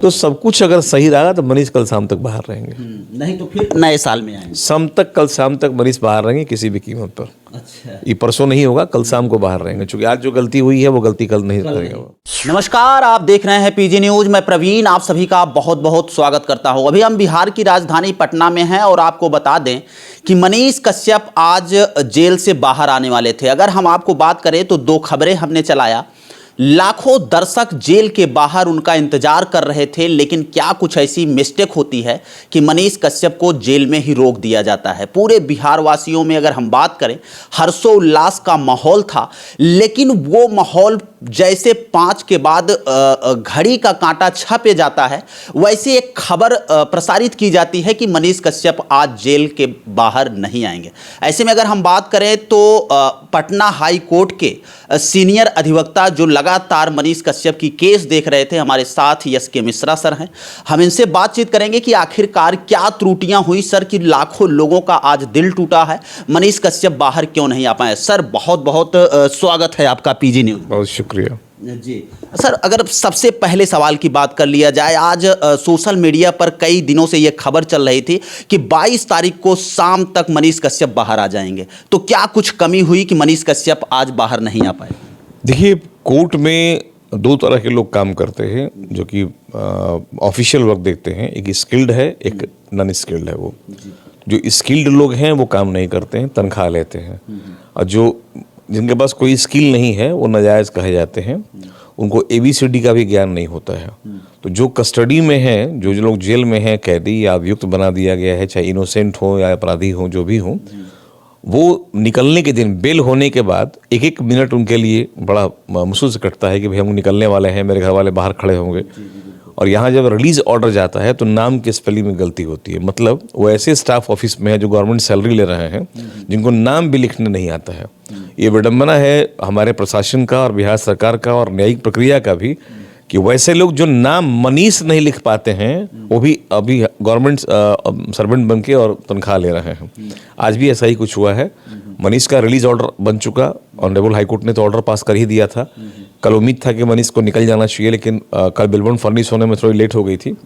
तो सब कुछ अगर सही रहा तो मनीष कल शाम तक बाहर रहेंगे। नहीं तो फिर नए साल में आएंगे। कल शाम तक मनीष बाहर रहेंगे किसी भी कीमत पर। अच्छा, ये परसों नहीं होगा, कल शाम को बाहर रहेंगे, क्योंकि आज जो गलती हुई है वो गलती कल नहीं करेगा वो। नमस्कार, आप देख रहे हैं पीजी न्यूज। मैं प्रवीण आप सभी का बहुत बहुत स्वागत करता हूं। अभी हम बिहार की राजधानी पटना में हैं और आपको बता दें कि मनीष कश्यप आज जेल से बाहर आने वाले थे। अगर हम आपको बात करें तो दो खबरें हमने चलाया। लाखों दर्शक जेल के बाहर उनका इंतजार कर रहे थे, लेकिन क्या कुछ ऐसी मिस्टेक होती है कि मनीष कश्यप को जेल में ही रोक दिया जाता है। पूरे बिहार वासियों में अगर हम बात करें, हर्षोल्लास का माहौल था, लेकिन वो माहौल जैसे 5 के बाद घड़ी का कांटा छपे जाता है, वैसे एक खबर प्रसारित की जाती है कि मनीष कश्यप आज जेल के बाहर नहीं आएंगे। ऐसे में अगर हम बात करें तो पटना हाई कोर्ट के सीनियर अधिवक्ता जो लगातार मनीष कश्यप की केस देख रहे थे, हमारे साथ यस के मिश्रा सर हैं। हम इनसे बातचीत करेंगे कि आखिरकार क्या त्रुटियां हुई सर कि लाखों लोगों का आज दिल टूटा है, मनीष कश्यप बाहर क्यों नहीं आ पाए। सर बहुत बहुत स्वागत है आपका पीजी न्यूज। बहुत शुक्रिया जी सर। अगर सबसे पहले सवाल की बात कर लिया जाए, आज सोशल मीडिया पर कई दिनों से यह खबर चल रही थी कि 22 तारीख को शाम तक मनीष कश्यप बाहर आ जाएंगे, तो क्या कुछ कमी हुई कि मनीष कश्यप आज बाहर नहीं आ पाए? देखिए, कोर्ट में दो तरह के लोग काम करते हैं जो कि ऑफिशियल वर्क देखते हैं। एक स्किल्ड है, एक नॉन स्किल्ड है। वो जो स्किल्ड लोग हैं वो काम नहीं करते हैं, तनख्वाह लेते हैं, और जो जिनके पास कोई स्किल नहीं है वो नाजायज़ कहे जाते हैं। उनको ABCD का भी ज्ञान नहीं होता है। तो जो कस्टडी में हैं, जो लोग जेल में हैं, कैदी या अभियुक्त बना दिया गया है, चाहे इनोसेंट हो या अपराधी हो, जो भी हो, वो निकलने के दिन बेल होने के बाद एक एक मिनट उनके लिए बड़ा महसूस कटता है कि भाई हम निकलने वाले हैं, मेरे घर वाले बाहर खड़े होंगे। और यहाँ जब रिलीज ऑर्डर जाता है तो नाम के स्पेलिंग में गलती होती है। मतलब वो ऐसे स्टाफ ऑफिस में है जो गवर्नमेंट सैलरी ले रहे हैं, जिनको नाम भी लिखने नहीं आता है। ये विडंबना है हमारे प्रशासन का और बिहार सरकार का और न्यायिक प्रक्रिया का भी, कि वैसे लोग जो नाम मनीष नहीं लिख पाते हैं वो भी अभी गवर्नमेंट सर्वेंट बन के और तनख्वाह ले रहे हैं। आज भी ऐसा ही कुछ हुआ है। मनीष का रिलीज ऑर्डर बन चुका, ऑनरेबल हाई कोर्ट ने तो ऑर्डर पास कर ही दिया था। कल उम्मीद था कि मनीष को निकल जाना चाहिए, लेकिन कल बेल फर्निश होने में थोड़ी लेट हो गई थी।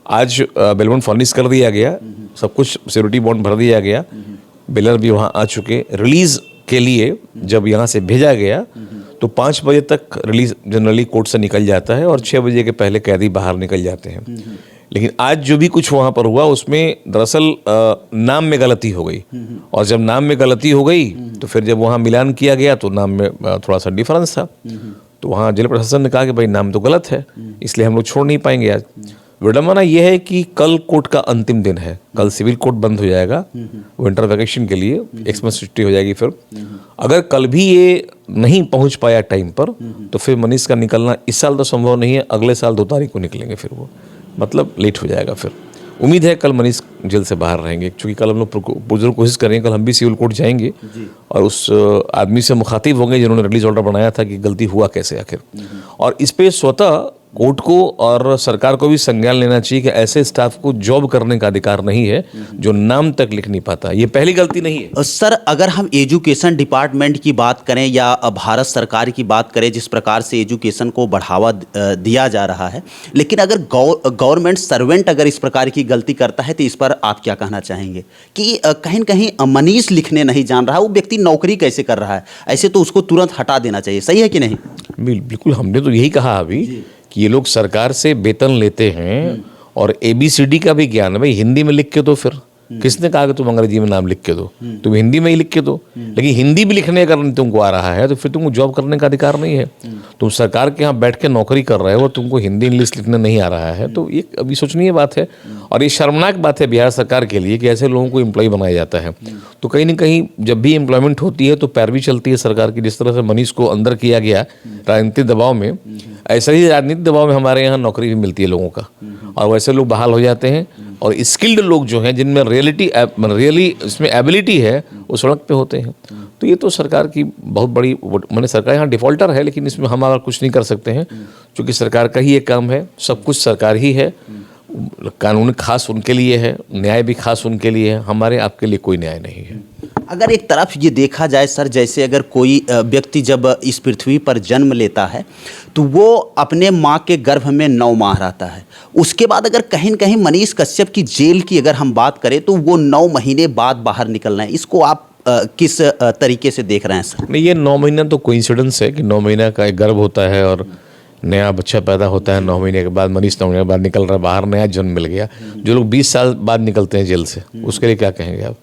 आज बेल फर्निश कर दिया गया, सब कुछ सिक्योरिटी बॉन्ड भर दिया गया, बेलर भी वहाँ आ चुके। रिलीज के लिए जब यहाँ से भेजा गया तो 5 बजे तक रिलीज जनरली कोर्ट से निकल जाता है और 6 बजे के पहले कैदी बाहर निकल जाते हैं। लेकिन आज जो भी कुछ वहाँ पर हुआ उसमें दरअसल नाम में गलती हो गई, और जब नाम में गलती हो गई तो फिर जब वहाँ मिलान किया गया तो नाम में थोड़ा सा डिफरेंस था। तो वहाँ जेल प्रशासन ने कहा कि भाई नाम तो गलत है, इसलिए हम लोग छोड़ नहीं पाएंगे। आज विडंबना यह है कि कल कोर्ट का अंतिम दिन है। कल सिविल कोर्ट बंद हो जाएगा विंटर वैकेशन के लिए, एक्समस छुट्टी हो जाएगी। फिर अगर कल भी ये नहीं पहुंच पाया टाइम पर तो फिर मनीष का निकलना इस साल तो संभव नहीं है, अगले साल 2 तारीख को निकलेंगे। फिर वो मतलब लेट हो जाएगा। फिर उम्मीद है कल मनीष जेल से बाहर रहेंगे, क्योंकि कल हम लोग पुरजोर कोशिश करेंगे। कल हम भी सिविल कोर्ट जाएंगे और उस आदमी से मुखातिब होंगे जिन्होंने रिलीज ऑर्डर बनाया था कि गलती हुआ कैसे आखिर। और इस पे स्वतः कोर्ट को और सरकार को भी संज्ञान लेना चाहिए कि ऐसे स्टाफ को जॉब करने का अधिकार नहीं है जो नाम तक लिख नहीं पाता। ये पहली गलती नहीं है। सर अगर हम एजुकेशन डिपार्टमेंट की बात करें या भारत सरकार की बात करें, जिस प्रकार से एजुकेशन को बढ़ावा दिया जा रहा है, लेकिन अगर गवर्नमेंट सर्वेंट अगर इस प्रकार की गलती करता है तो इस पर आप क्या कहना चाहेंगे कि कहीं न कहीं मनीष लिखने नहीं जान रहा, वो व्यक्ति नौकरी कैसे कर रहा है? ऐसे तो उसको तुरंत हटा देना चाहिए, सही है कि नहीं? बिल्कुल, हमने तो यही कहा अभी कि ये लोग सरकार से वेतन लेते हैं और ABCD का भी ज्ञान है। भाई हिंदी में लिख के दो, फिर किसने कहा कि तुम अंग्रेजी में नाम लिख के दो? तुम हिंदी में ही लिख के दो। लेकिन हिंदी भी लिखने का तुमको आ रहा है तो फिर तुमको जॉब करने का अधिकार नहीं है। तुम सरकार के यहाँ बैठ के नौकरी कर रहे हो और तुमको हिंदी इंग्लिश लिखने नहीं आ रहा है, तो ये अभी सोचनीय बात है। और ये शर्मनाक बात है बिहार सरकार के लिए कि ऐसे लोगों को एम्प्लॉय बनाया जाता है। तो कहीं ना कहीं जब भी एम्प्लॉयमेंट होती है तो पैरवी चलती है सरकार की। जिस तरह से मनीष को अंदर किया गया राजनीतिक दबाव में, ऐसा ही राजनीतिक दबाव में हमारे यहाँ नौकरी भी मिलती है लोगों का, और वैसे लोग बहाल हो जाते हैं। और स्किल्ड लोग जो हैं, जिनमें रियली इसमें एबिलिटी है, वो सड़क पे होते हैं। तो ये तो सरकार की बहुत बड़ी, मैंने सरकार यहाँ डिफॉल्टर है, लेकिन इसमें हम अगर कुछ नहीं कर सकते हैं, क्योंकि सरकार का ही ये काम है। सब कुछ सरकार ही है, कानून खास उनके लिए है, न्याय भी खास उनके लिए है। हमारे आपके लिए कोई न्याय नहीं है। अगर एक तरफ ये देखा जाए सर, जैसे अगर कोई व्यक्ति जब इस पृथ्वी पर जन्म लेता है तो वो अपने माँ के गर्भ में 9 माह रहता है। उसके बाद अगर कहीं न कहीं मनीष कश्यप की जेल की अगर हम बात करें तो वो 9 महीने बाद बाहर निकलना है। इसको आप किस तरीके से देख रहे हैं सर? नहीं, ये 9 महीना तो कोइंसिडेंस है कि 9 महीना का एक गर्भ होता है और नया बच्चा पैदा होता है। 9 महीने के बाद मनीष 9 महीने के बाद निकल रहा है बाहर, नया जन्म मिल गया। जो लोग 20 साल बाद निकलते हैं जेल से, उसके लिए क्या कहेंगे आप?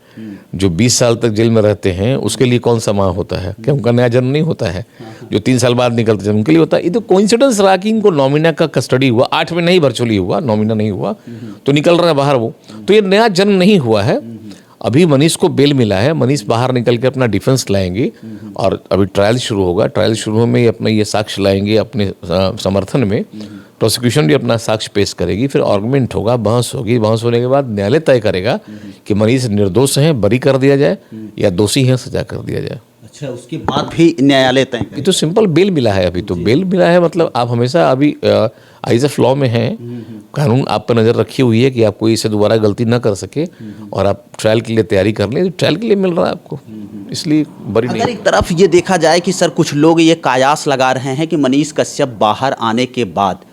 जो 20 साल तक जेल में रहते हैं उसके लिए कौन सा माह होता है? क्या उनका नया जन्म नहीं होता है? जो 3 साल बाद निकलते हैं उनके लिए होता है। ये तो कोइंसिडेंस रहा कि इनको 9 महीना का कस्टडी हुआ, 8 में नहीं वर्चुअली हुआ, 9 महीना नहीं हुआ तो निकल रहा है बाहर वो। तो ये नया जन्म नहीं हुआ है। अभी मनीष को बेल मिला है, मनीष बाहर निकल के अपना डिफेंस लाएंगे और अभी ट्रायल शुरू होगा। ट्रायल शुरू में अपना ये साक्ष्य लाएंगे अपने समर्थन में। प्रोसिक्यूशन भी अपना साक्ष्य पेश करेगी, फिर आर्गुमेंट होगा, बहस होगी। बहस होने के बाद न्यायालय तय करेगा कि मनीष निर्दोष हैं, बरी कर दिया जाए या दोषी हैं, सजा कर दिया जाए। अच्छा, उसके बाद भी न्यायालय तय करेगा? ये तो सिंपल बेल मिला है। अभी तो बेल मिला है, मतलब आप हमेशा अभी आइज ऑफ लॉ में हैं। कानून आप पर नज़र रखी हुई है कि आप कोई इससे दोबारा गलती ना कर सके और आप ट्रायल के लिए तैयारी कर लें। ट्रायल के लिए मिल रहा है आपको, इसलिए बरी नहीं। अगर एक तरफ ये देखा जाए कि सर कुछ लोग ये कयास लगा रहे हैं कि मनीष कश्यप बाहर आने के बाद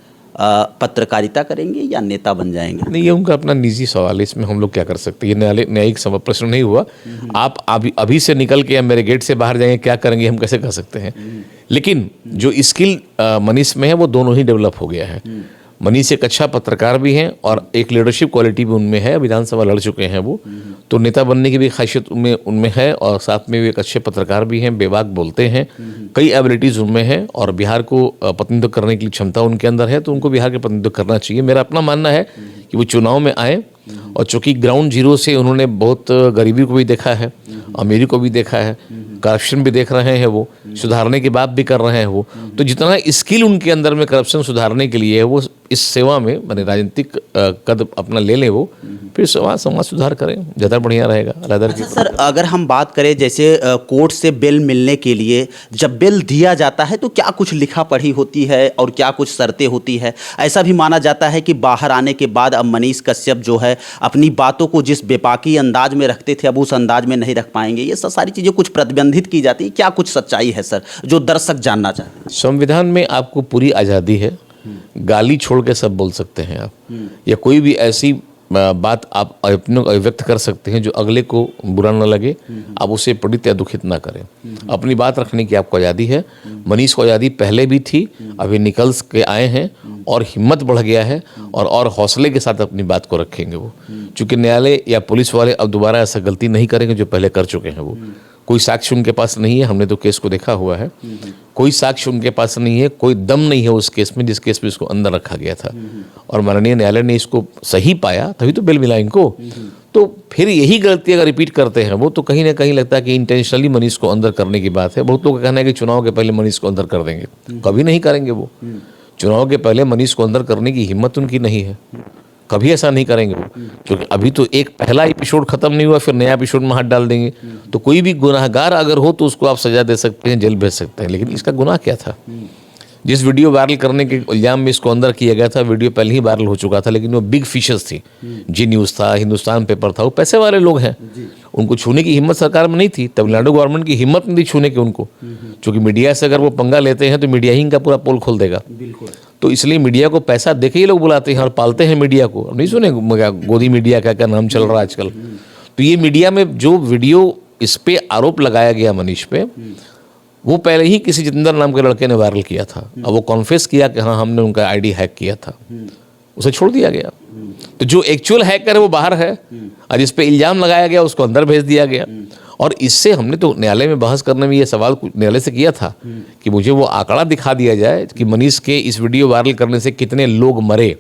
पत्रकारिता करेंगे या नेता बन जाएंगे। नहीं, ये उनका अपना निजी सवाल है, इसमें हम लोग क्या कर सकते हैं? ये न्यायिक प्रश्न नहीं हुआ। आप अभी से निकल के या मेरे गेट से बाहर जाएंगे, क्या करेंगे, हम कैसे कर सकते हैं? लेकिन जो स्किल मनीष में है वो दोनों ही डेवलप हो गया है। मनीष एक अच्छा पत्रकार भी हैं और एक लीडरशिप क्वालिटी भी उनमें है। विधानसभा लड़ चुके हैं वो, तो नेता बनने की भी खासियत उनमें है और साथ में भी एक अच्छे पत्रकार भी हैं, बेबाक बोलते हैं, कई एबिलिटीज़ उनमें हैं और बिहार को प्रतिनिधित्व करने की क्षमता उनके अंदर है। तो उनको बिहार के प्रतिनिधित्व करना चाहिए। मेरा अपना मानना है कि वो चुनाव में आए और चूँकि ग्राउंड जीरो से उन्होंने बहुत गरीबी को भी देखा है, अमीरी को भी देखा है, करप्शन भी देख रहे हैं, वो सुधारने की बात भी कर रहे हैं वो। तो जितना स्किल उनके अंदर में करप्शन सुधारने के लिए है, वो इस सेवा में माने राजनीतिक कद अपना ले लें वो, फिर समाज सुधार करें, ज़्यादा बढ़िया रहेगा। अच्छा सर, अगर हम बात करें जैसे कोर्ट से बेल मिलने के लिए जब बेल दिया जाता है तो क्या कुछ लिखा पढ़ी होती है और क्या कुछ शर्तें होती है? ऐसा भी माना जाता है कि बाहर आने के बाद अब मनीष कश्यप जो है अपनी बातों को जिस बेबाकी अंदाज में रखते थे अब उस अंदाज में नहीं रख पाएंगे। ये सारी चीज़ें कुछ प्रतिबंधित की जाती है। क्या कुछ सच्चाई है सर जो दर्शक जानना चाहते हैं? संविधान में आपको पूरी आज़ादी है, गाली छोड़ के सब बोल सकते हैं आप, या कोई भी ऐसी बात आप अपने को व्यक्त कर सकते हैं जो अगले को बुरा न लगे, आप उसे पीड़ित या दुखित ना करें। अपनी बात रखने की आपको आज़ादी है। मनीष को आज़ादी पहले भी थी, अभी निकल के आए हैं और हिम्मत बढ़ गया है और हौसले के साथ अपनी बात को रखेंगे वो, चूँकि न्यायालय या पुलिस वाले अब दोबारा ऐसा गलती नहीं करेंगे जो पहले कर चुके हैं वो। कोई साक्ष्य उनके पास नहीं है, हमने तो केस को देखा हुआ है। कोई साक्ष्य उनके पास नहीं है, कोई दम नहीं है उस केस में जिस केस में इसको अंदर रखा गया था और माननीय न्यायालय ने इसको सही पाया, तभी तो बेल मिला इनको। तो फिर यही गलती अगर रिपीट करते हैं वो, तो कहीं ना कहीं लगता है कि इंटेंशनली मनीष को अंदर करने की बात है। बहुत लोग का कहना है कि चुनाव के पहले मनीष को अंदर कर देंगे, कभी नहीं करेंगे वो। चुनाव के पहले मनीष को अंदर करने की हिम्मत उनकी नहीं है, कभी ऐसा नहीं करेंगे वो, क्योंकि अभी तो एक पहला एपिसोड खत्म नहीं हुआ, फिर नया एपिसोड में हाथ डाल देंगे। तो कोई भी गुनाहगार अगर हो तो उसको आप सजा दे सकते हैं, जेल भेज सकते हैं, लेकिन इसका गुनाह क्या था? जिस वीडियो वायरल करने के इल्जाम में इसको अंदर किया गया था, वीडियो पहले ही वायरल हो चुका था, लेकिन वो बिग फिशर्स थी। जी न्यूज़ था, हिंदुस्तान पेपर था, वो पैसे वाले लोग हैं, उनको छूने की हिम्मत सरकार में नहीं थी। तमिलनाडु गवर्नमेंट की हिम्मत नहीं थी छूने की उनको, क्योंकि मीडिया से अगर वो पंगा लेते हैं तो मीडिया ही इनका पूरा पोल खोल देगा। तो इसलिए मीडिया को पैसा देके ही लोग बुलाते हैं और पालते हैं मीडिया को। नहीं सुने गोदी मीडिया का क्या नाम चल रहा है आजकल? तो ये मीडिया में जो वीडियो इस पे आरोप लगाया गया मनीष पे, वो पहले ही किसी जितेंद्र नाम के लड़के ने वायरल किया था। अब वो कॉन्फेस किया कि हाँ हमने उनका आईडी हैक किया था, उसे छोड़ दिया गया। तो जो एक्चुअल हैकर है वो बाहर है और जिस पे इल्जाम लगाया गया उसको अंदर भेज दिया गया। और इससे हमने तो न्यायालय में बहस करने में ये सवाल न्यायालय से किया था कि मुझे वो आंकड़ा दिखा दिया जाए कि मनीष के इस वीडियो वायरल करने से कितने लोग मरे,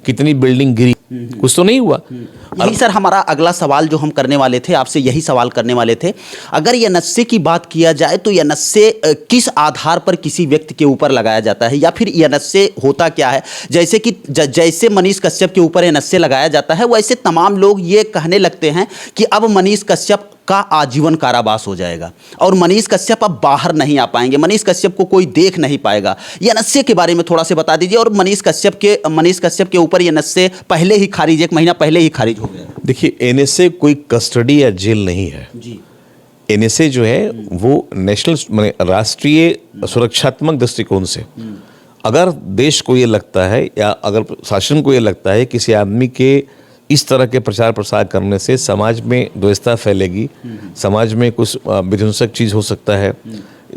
कितनी बिल्डिंग गिरी। कुछ तो नहीं हुआ। यही सर हमारा अगला सवाल जो हम करने वाले थे, आपसे यही सवाल करने वाले थे। अगर यह नस्से की बात किया जाए तो यह नस्से किस आधार पर किसी व्यक्ति के ऊपर लगाया जाता है, या फिर यह नस्से होता क्या है? जैसे कि जैसे मनीष कश्यप के ऊपर यह नस्से लगाया जाता है, वैसे तमाम लोग ये कहने लगते हैं कि अब मनीष कश्यप का आजीवन कारावास हो जाएगा और मनीष कश्यप अब बाहर नहीं आ पाएंगे, मनीष कश्यप को कोई देख नहीं पाएगा। यह नस्से के बारे में थोड़ा से बता दीजिए। और मनीष कश्यप के ऊपर यह नस्से पहले ही खारिज, 1 महीना पहले ही खारिज हो गया। देखिए, एनएसए कोई कस्टडी या जेल नहीं है जी। एनएसए जो है वो नेशनल माने राष्ट्रीय सुरक्षात्मक दृष्टिकोण से अगर देश को ये लगता है या अगर शासन को ये लगता है किसी आदमी के इस तरह के प्रचार प्रसार करने से समाज में द्वेषता फैलेगी, समाज में कुछ विध्वंसक चीज़ हो सकता है,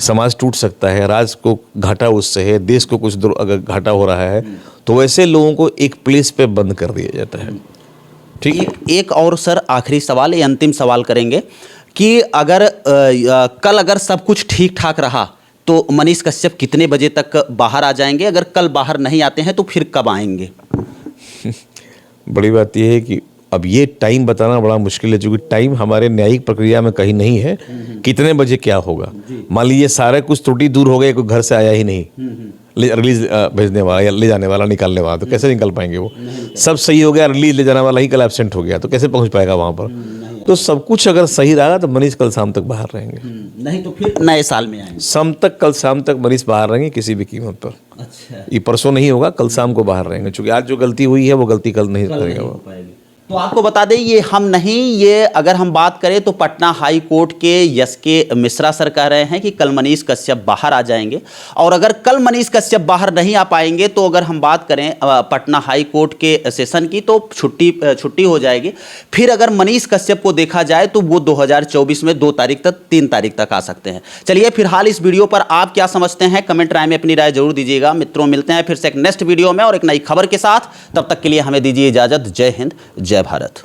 समाज टूट सकता है, राज्य को घाटा उससे है, देश को कुछ अगर घाटा हो रहा है, तो वैसे लोगों को एक प्लेस पे बंद कर दिया जाता है। ठीक है। एक और सर आखिरी सवाल, ये अंतिम सवाल करेंगे कि अगर कल अगर सब कुछ ठीक ठाक रहा तो मनीष कश्यप कितने बजे तक बाहर आ जाएंगे? अगर कल बाहर नहीं आते हैं तो फिर कब आएंगे? बड़ी बात यह है कि अब ये टाइम बताना बड़ा मुश्किल है, क्योंकि टाइम हमारे न्यायिक प्रक्रिया में कहीं नहीं है कितने बजे क्या होगा। मान लीजिए सारे कुछ त्रुटि दूर हो गए, कोई घर से आया ही नहीं, रिलीज भेजने वाला या ले जाने वाला निकालने वाला, तो कैसे निकल पाएंगे वो? सब सही हो गया, रिलीज ले जाने वाला ही कल एब्सेंट हो गया, तो कैसे पहुंच पाएगा वहां पर? तो सब कुछ अगर सही रहा तो मनीष कल शाम तक बाहर रहेंगे, नहीं तो फिर नए साल में आएंगे। कल शाम तक मनीष बाहर रहेंगे किसी भी कीमत पर। अच्छा, ये परसों नहीं होगा, कल शाम को बाहर रहेंगे, क्योंकि आज जो गलती हुई है वो गलती कल नहीं करेगा वो। तो आपको बता दें ये हम नहीं, ये अगर हम बात करें तो पटना हाई कोर्ट के यस के मिश्रा सर कह रहे हैं कि कल मनीष कश्यप बाहर आ जाएंगे। और अगर कल मनीष कश्यप बाहर नहीं आ पाएंगे तो अगर हम बात करें पटना हाई कोर्ट के सेशन की तो छुट्टी हो जाएगी। फिर अगर मनीष कश्यप को देखा जाए तो वो 2024 में 2 तारीख तक 3 तारीख तक आ सकते हैं। चलिए फिलहाल इस वीडियो पर आप क्या समझते हैं, कमेंट राय में अपनी राय जरूर दीजिएगा। मित्रों मिलते हैं फिर से एक नेक्स्ट वीडियो में और एक नई खबर के साथ, तब तक के लिए हमें दीजिए इजाजत। जय हिंद, जय भारत।